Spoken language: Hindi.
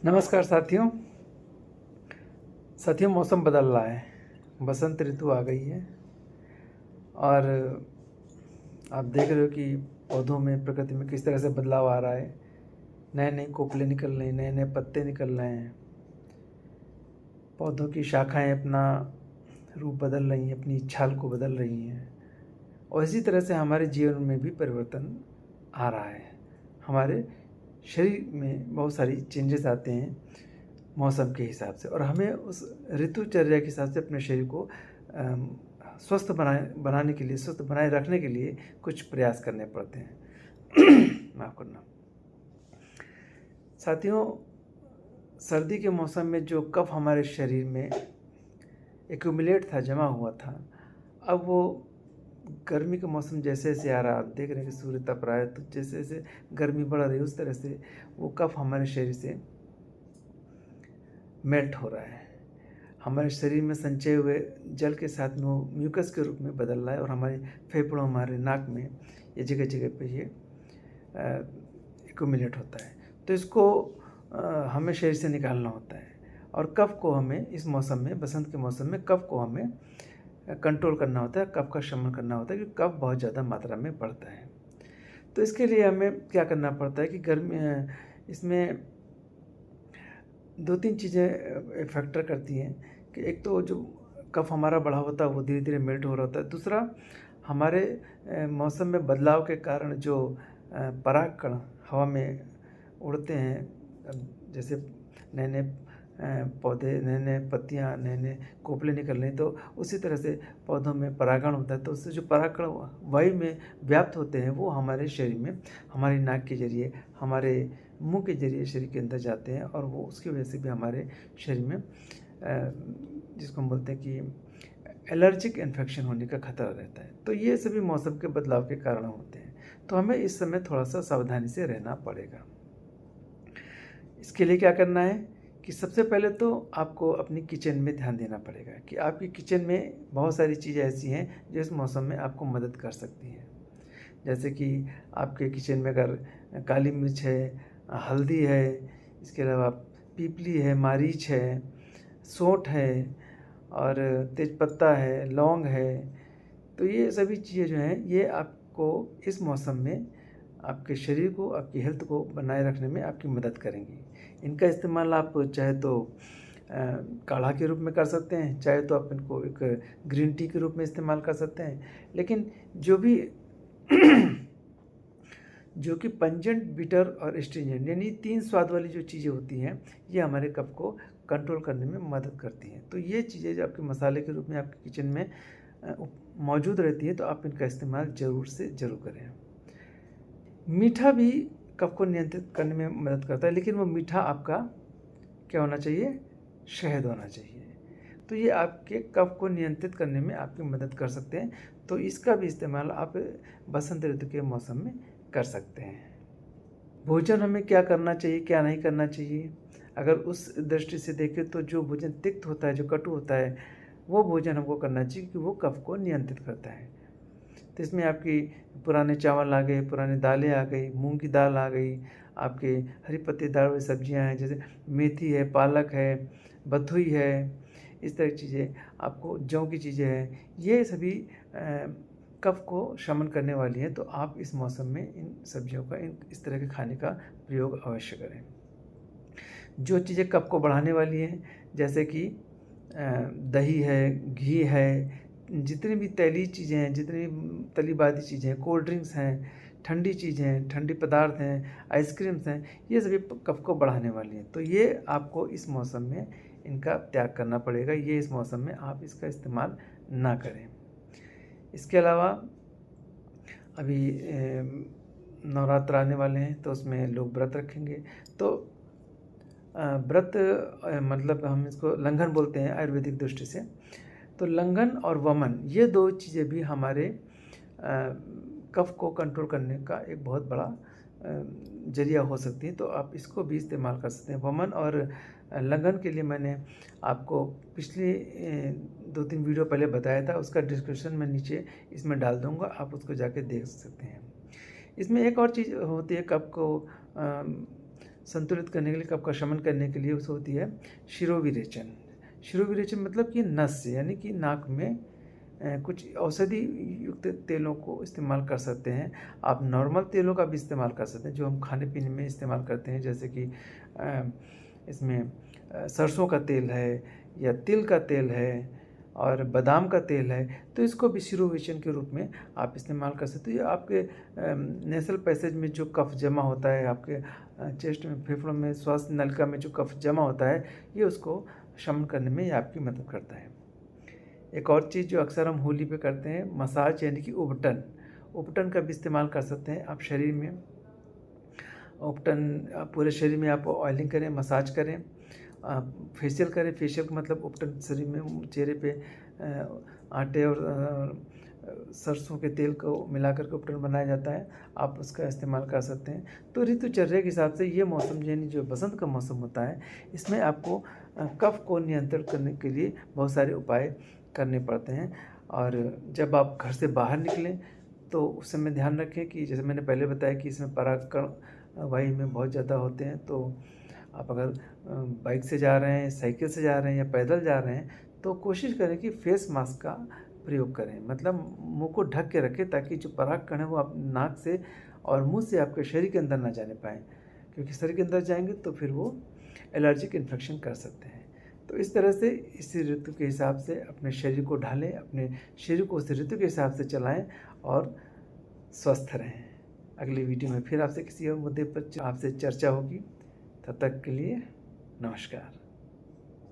नमस्कार साथियों। मौसम बदल रहा है, बसंत ऋतु आ गई है और आप देख रहे हो कि पौधों में, प्रकृति में किस तरह से बदलाव आ रहा है। नए नए कोपले निकल रहे हैं, नए नए पत्ते निकल रहे हैं, पौधों की शाखाएं अपना रूप बदल रही हैं, अपनी छाल को बदल रही हैं। और इसी तरह से हमारे जीवन में भी परिवर्तन आ रहा है। हमारे शरीर में बहुत सारी चेंजेस आते हैं मौसम के हिसाब से, और हमें उस ऋतुचर्या के हिसाब से अपने शरीर को स्वस्थ बनाने के लिए, स्वस्थ बनाए रखने के लिए कुछ प्रयास करने पड़ते हैं। माफ़ करना साथियों, सर्दी के मौसम में जो कफ हमारे शरीर में एक्यूमुलेट था, जमा हुआ था, अब वो गर्मी का मौसम जैसे जैसे आ रहा है, आप देख रहे हैं कि सूर्य तप रहा है, तो जैसे जैसे गर्मी बढ़ रही है उस तरह से वो कफ हमारे शरीर से मेल्ट हो रहा है। हमारे शरीर में संचय हुए जल के साथ में वो म्यूकस के रूप में बदल रहा है और हमारे फेफड़ों, हमारे नाक में, ये जगह जगह पे ये एक्यूमुलेट होता है। तो इसको हमें शरीर से निकालना होता है, और कफ को हमें इस मौसम में, बसंत के मौसम में कफ को हमें कंट्रोल करना होता है, कफ का शमन करना होता है, क्योंकि कफ बहुत ज़्यादा मात्रा में बढ़ता है। तो इसके लिए हमें क्या करना पड़ता है कि गर्मी इसमें दो तीन चीज़ें फैक्टर करती हैं कि एक तो जो कफ हमारा बढ़ा होता है वो धीरे धीरे मेल्ट हो रहा होता है। दूसरा, हमारे मौसम में बदलाव के कारण जो परागकण हवा में उड़ते हैं, जैसे नए नए पौधे, नए नए पत्तियाँ, नए नए कोपले निकल रहे हैं, तो उसी तरह से पौधों में परागण होता है। तो उससे जो परागकण वायु में व्याप्त होते हैं वो हमारे शरीर में, हमारी नाक के जरिए, हमारे मुंह के जरिए शरीर के अंदर जाते हैं, और वो उसकी वजह से भी हमारे शरीर में जिसको हम बोलते हैं कि एलर्जिक इन्फेक्शन होने का खतरा रहता है। तो ये सभी मौसम के बदलाव के कारण होते हैं। तो हमें इस समय थोड़ा सा सावधानी से रहना पड़ेगा। इसके लिए क्या करना है कि सबसे पहले तो आपको अपनी किचन में ध्यान देना पड़ेगा कि आपकी किचन में बहुत सारी चीज़ें ऐसी हैं जो इस मौसम में आपको मदद कर सकती हैं। जैसे कि आपके किचन में अगर काली मिर्च है, हल्दी है, इसके अलावा पीपली है, मरीच है, सौंठ है, और तेज़पत्ता है, लौंग है, तो ये सभी चीज़ें जो हैं ये आपको इस मौसम में आपके शरीर को, आपकी हेल्थ को बनाए रखने में आपकी मदद करेंगी। इनका इस्तेमाल आप चाहे तो काढ़ा के रूप में कर सकते हैं, चाहे तो आप इनको एक ग्रीन टी के रूप में इस्तेमाल कर सकते हैं। लेकिन जो भी जो कि पंजेंट, बिटर और स्ट्रिंजेंट, यानी तीन स्वाद वाली जो चीज़ें होती हैं, ये हमारे कफ को कंट्रोल करने में मदद करती हैं। तो ये चीज़ें जो आपके मसाले के रूप में आपके किचन में मौजूद रहती हैं, तो आप इनका इस्तेमाल ज़रूर से ज़रूर करें। मीठा भी कफ को नियंत्रित करने में मदद करता है, लेकिन वो मीठा आपका क्या होना चाहिए? शहद होना चाहिए। तो ये आपके कफ को नियंत्रित करने में आपकी मदद कर सकते हैं। तो इसका भी इस्तेमाल आप बसंत ऋतु के मौसम में कर सकते हैं। भोजन हमें क्या करना चाहिए, क्या नहीं करना चाहिए? अगर उस दृष्टि से देखें तो जो भोजन तिक्त होता है, जो कटु होता है, वो भोजन हमको करना चाहिए, क्योंकि वो कफ को नियंत्रित करता है। तो इसमें आपकी पुराने चावल आ गए, पुरानी दालें आ गई, मूंग की दाल आ गई, आपके हरी पत्तेदार वाली सब्जियां हैं, जैसे मेथी है, पालक है, बथुई है, इस तरह की चीज़ें, आपको जौ की चीज़ें हैं, ये सभी कफ को शमन करने वाली हैं। तो आप इस मौसम में इन सब्जियों का, इस तरह के खाने का प्रयोग अवश्य करें। जो चीज़ें कफ को बढ़ाने वाली हैं, जैसे कि दही है, घी है, जितनी भी तैलीय चीज़ें हैं, जितनी तली बादी चीज़ें हैं, कोल्ड ड्रिंक्स हैं, ठंडी चीज़ें हैं, ठंडी पदार्थ हैं, आइसक्रीम्स हैं, ये सभी कफ को बढ़ाने वाली हैं। तो ये आपको इस मौसम में इनका त्याग करना पड़ेगा। ये इस मौसम में आप इसका इस्तेमाल ना करें। इसके अलावा अभी नवरात्र आने वाले हैं, तो उसमें लोग व्रत रखेंगे। तो व्रत मतलब हम इसको लंघन बोलते हैं आयुर्वेदिक दृष्टि से। तो लंघन और वमन, ये दो चीज़ें भी हमारे कफ को कंट्रोल करने का एक बहुत बड़ा जरिया हो सकती है। तो आप इसको भी इस्तेमाल कर सकते हैं। वमन और लंघन के लिए मैंने आपको पिछले 2-3 वीडियो पहले बताया था, उसका डिस्क्रिप्शन मैं नीचे इसमें डाल दूँगा, आप उसको जाके देख सकते हैं। इसमें एक और चीज़ होती है कफ को संतुलित करने के लिए, कफ का शमन करने के लिए उसे होती है शिरोविरेचन। शिरोविरेचन मतलब कि नस से, यानी कि नाक में कुछ औषधि युक्त तेलों को इस्तेमाल कर सकते हैं। आप नॉर्मल तेलों का भी इस्तेमाल कर सकते हैं जो हम खाने पीने में इस्तेमाल करते हैं, जैसे कि इसमें सरसों का तेल है या तिल का तेल है और बादाम का तेल है, तो इसको भी शिरोवेचन के रूप में आप इस्तेमाल कर सकते हो। ये आपके नेसल पैसेज में जो कफ जमा होता है, आपके चेस्ट में, फेफड़ों में, श्वास नलिका में जो कफ जमा होता है, ये उसको शमन करने में ये आपकी मदद करता है। एक और चीज़ जो अक्सर हम होली पे करते हैं, मसाज यानी कि उपटन। उपटन का भी इस्तेमाल कर सकते हैं आप शरीर में। उपटन पूरे शरीर में आप ऑयलिंग करें, मसाज करें, फेशियल करें। फेशियल का मतलब उपटन शरीर में, चेहरे पे आटे और सरसों के तेल को मिलाकर के उपटन बनाया जाता है, आप उसका इस्तेमाल कर सकते हैं। तो ऋतुचर्या के हिसाब से ये मौसम यानी जो बसंत का मौसम होता है, इसमें आपको कफ को नियंत्रण करने के लिए बहुत सारे उपाय करने पड़ते हैं। और जब आप घर से बाहर निकलें तो उस समय ध्यान रखें कि जैसे मैंने पहले बताया कि इसमें परागकण वायु में बहुत ज़्यादा होते हैं, तो आप अगर बाइक से जा रहे हैं, साइकिल से जा रहे हैं या पैदल जा रहे हैं, तो कोशिश करें कि फेस मास्क का प्रयोग करें, मतलब मुंह को ढक के रखें ताकि जो परागकण है वो आप नाक से और मुंह से आपके शरीर के अंदर ना जाने पाएँ, क्योंकि शरीर के अंदर जाएंगे तो फिर वो एलर्जिक इन्फेक्शन कर सकते हैं। तो इस तरह से इस ऋतु के हिसाब से अपने शरीर को ढालें, अपने शरीर को उस ऋतु के हिसाब से चलाएं और स्वस्थ रहें। अगली वीडियो में फिर आपसे किसी और मुद्दे पर आपसे चर्चा होगी। तब तक के लिए नमस्कार।